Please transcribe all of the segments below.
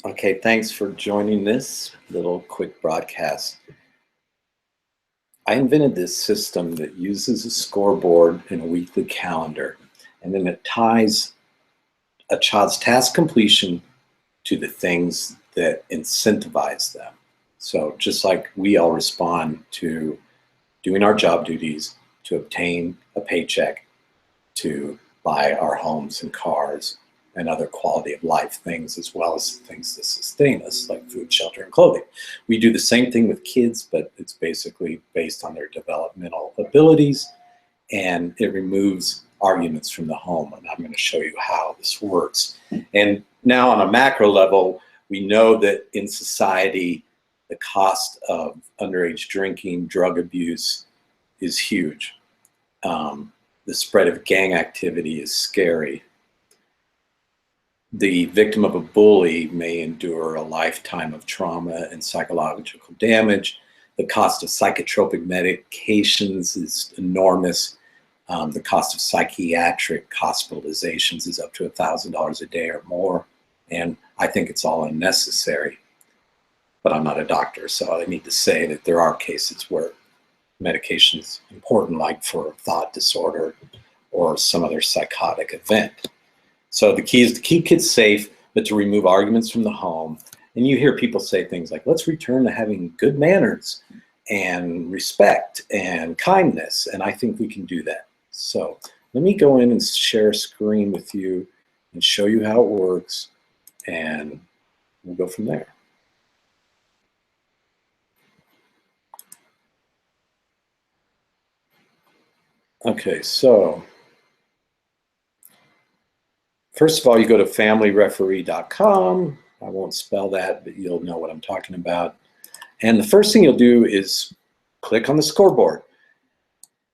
Okay, thanks for joining this little quick broadcast. I invented this system that uses a scoreboard and a weekly calendar, and then it ties a child's task completion to the things that incentivize them. So just like we all respond to doing our job duties, to obtain a paycheck, to buy our homes and cars and other quality of life things, as well as things that sustain us, like food, shelter, and clothing. We do the same thing with kids, but it's basically based on their developmental abilities, and it removes arguments from the home. And I'm going to show you how this works. And now on a macro level, we know that in society, the cost of underage drinking, drug abuse is huge. The spread of gang activity is scary. The victim of a bully may endure a lifetime of trauma and psychological damage. The cost of psychotropic medications is enormous. The cost of psychiatric hospitalizations is up to $1,000 a day or more. And I think it's all unnecessary. But I'm not a doctor, so I need to say that there are cases where medication is important, like for thought disorder or some other psychotic event. So the key is to keep kids safe, but to remove arguments from the home. And you hear people say things like, let's return to having good manners and respect and kindness. And I think we can do that. So let me go in and share a screen with you and show you how it works, and we'll go from there. Okay, so first of all, you go to FamilyReferee.com. I won't spell that, but you'll know what I'm talking about. And the first thing you'll do is click on the scoreboard.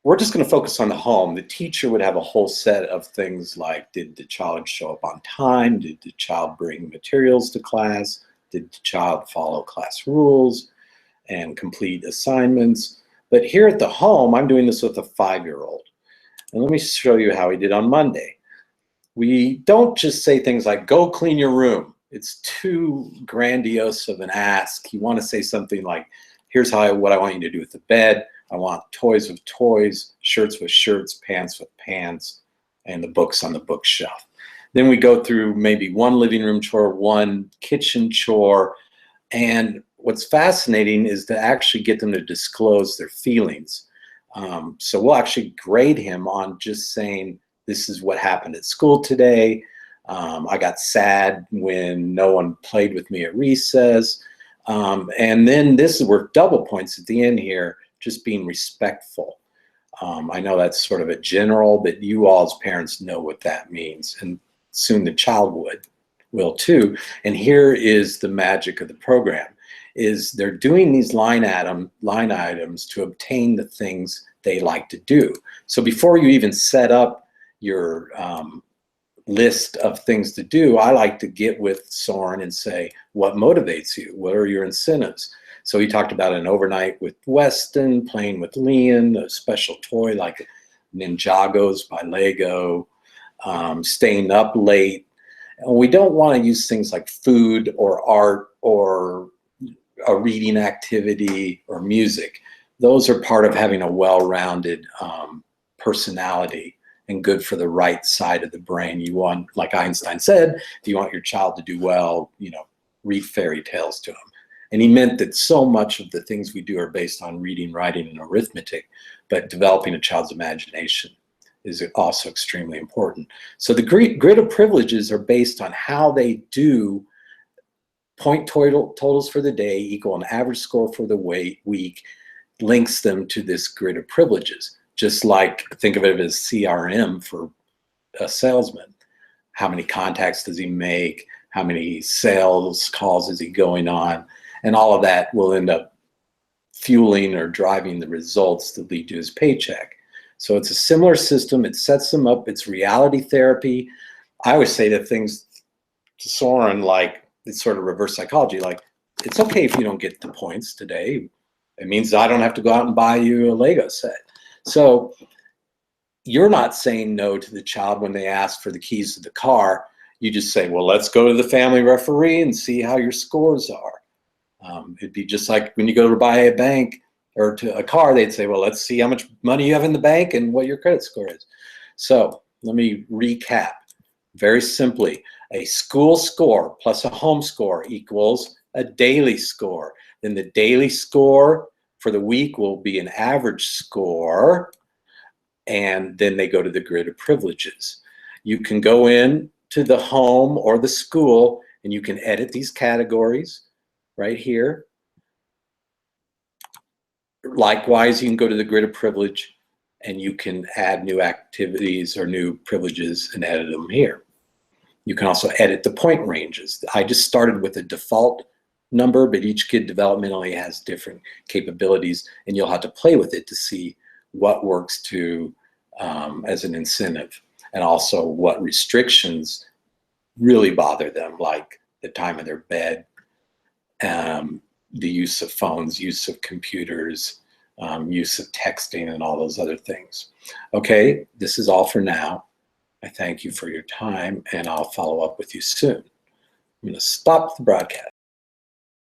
We're just going to focus on the home. The teacher would have a whole set of things like, did the child show up on time? Did the child bring materials to class? Did the child follow class rules and complete assignments? But here at the home, I'm doing this with a 5-year-old. And let me show you how he did on Monday. We don't just say things like, go clean your room. It's too grandiose of an ask. You want to say something like, here's what I want you to do with the bed. I want toys with toys, shirts with shirts, pants with pants, and the books on the bookshelf. Then we go through maybe one living room chore, one kitchen chore, and what's fascinating is to actually get them to disclose their feelings. So we'll actually grade him on just saying, this is what happened at school today. I got sad when no one played with me at recess. And then this is worth double points at the end here, just being respectful. I know that's sort of a general, but you all as parents know what that means. And soon the child will too. And here is the magic of the program, is they're doing these line items to obtain the things they like to do. So before you even set up your list of things to do, I like to get with Soren and say, what motivates you? What are your incentives? So he talked about an overnight with Weston, playing with Leon, a special toy like Ninjagos by Lego, staying up late. And we don't want to use things like food or art or a reading activity or music. Those are part of having a well-rounded personality and good for the right side of the brain. You want, like Einstein said, if you want your child to do well, read fairy tales to them. And he meant that so much of the things we do are based on reading, writing, and arithmetic, but developing a child's imagination is also extremely important. So the grid of privileges are based on how they do point totals for the day equal an average score for the week, links them to this grid of privileges. Just like, think of it as CRM for a salesman. How many contacts does he make? How many sales calls is he going on? And all of that will end up fueling or driving the results that lead to his paycheck. So it's a similar system. It sets them up. It's reality therapy. I always say that things to Soren, like, it's sort of reverse psychology. Like, it's okay if you don't get the points today. It means I don't have to go out and buy you a Lego set. So you're not saying no to the child when they ask for the keys to the car. you just say, well, let's go to the Family Referee and see how your scores are. It'd be just like when you go to buy a bank or to a car, they'd say, well, let's see how much money you have in the bank and what your credit score is. So let me recap very simply. A school score plus a home score equals a daily score. Then the daily score for the week will be an average score, and then they go to the grid of privileges. You can go in to the home or the school and you can edit these categories right here. Likewise, you can go to the grid of privilege and you can add new activities or new privileges and edit them here. You can also edit the point ranges. I just started with a default number, but each kid developmentally has different capabilities, and you'll have to play with it to see what works to as an incentive, and also what restrictions really bother them, like the time of their bed, the use of phones, use of computers, use of texting, and all those other things. Okay, this is all for now. I thank you for your time, and I'll follow up with you soon. I'm going to stop the broadcast.